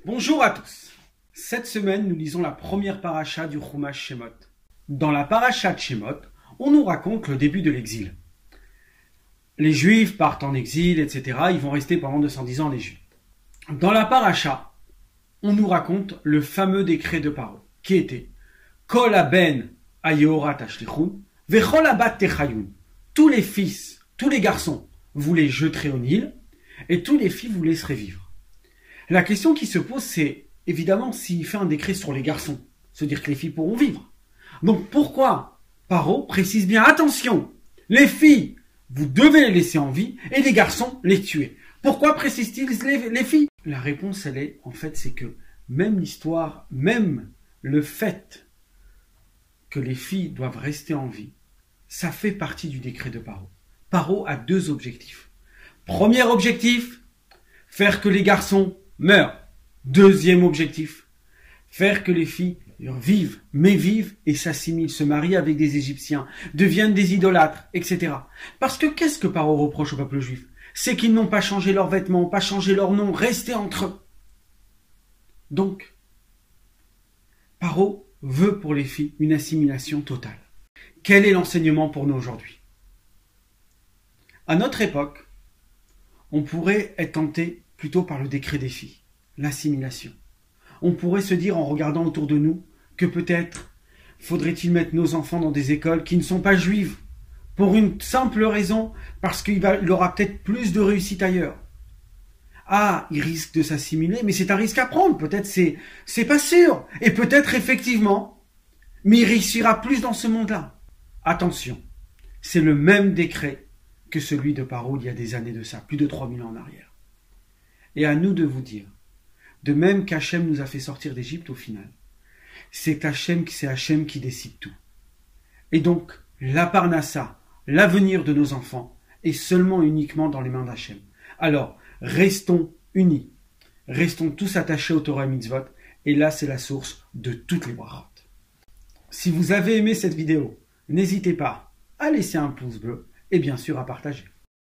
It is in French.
Bonjour à tous. Cette semaine, nous lisons la première paracha du Chumash Shemot. Dans la paracha de Shemot, on nous raconte le début de l'exil. Les Juifs partent en exil, etc. Ils vont rester pendant 210 ans en Égypte. Dans la paracha, on nous raconte le fameux décret de Paro, qui était Kol haben hayehorat tashlichun, vechol habat techayun. Tous les fils, tous les garçons, vous les jeterez au Nil, et tous les filles, vous laisserez vivre. La question qui se pose, c'est évidemment s'il fait un décret sur les garçons, se dire que les filles pourront vivre. Donc pourquoi Paro précise bien, attention, les filles, vous devez les laisser en vie, et les garçons, les tuer. Pourquoi précise-t-il les filles? La réponse, elle est, en fait, c'est que même l'histoire, même le fait que les filles doivent rester en vie, ça fait partie du décret de Paro. Paro a deux objectifs. Premier objectif, faire que les garçons meurent. Deuxième objectif, faire que les filles vivent, mais vivent et s'assimilent, se marient avec des Égyptiens, deviennent des idolâtres, etc. Parce que qu'est-ce que Paro reproche au peuple juif? C'est qu'ils n'ont pas changé leurs vêtements, pas changé leur nom, resté entre eux. Donc, Paro veut pour les filles une assimilation totale. Quel est l'enseignement pour nous aujourd'hui? À notre époque, on pourrait être tenté plutôt par le décret des filles, l'assimilation. On pourrait se dire en regardant autour de nous que peut-être faudrait-il mettre nos enfants dans des écoles qui ne sont pas juives, pour une simple raison, parce qu'il aura peut-être plus de réussite ailleurs. Ah, il risque de s'assimiler, mais c'est un risque à prendre, peut-être c'est pas sûr, et peut-être effectivement, mais il réussira plus dans ce monde-là. Attention, c'est le même décret que celui de Paro il y a des années de ça, plus de 3000 ans en arrière. Et à nous de vous dire, de même qu'Hachem nous a fait sortir d'Égypte au final, c'est Hachem qui décide tout. Et donc, la parnassa, l'avenir de nos enfants, est seulement et uniquement dans les mains d'Hachem. Alors, restons unis, restons tous attachés au Torah et Mitzvot, et là c'est la source de toutes les brachot. Si vous avez aimé cette vidéo, n'hésitez pas à laisser un pouce bleu et bien sûr à partager.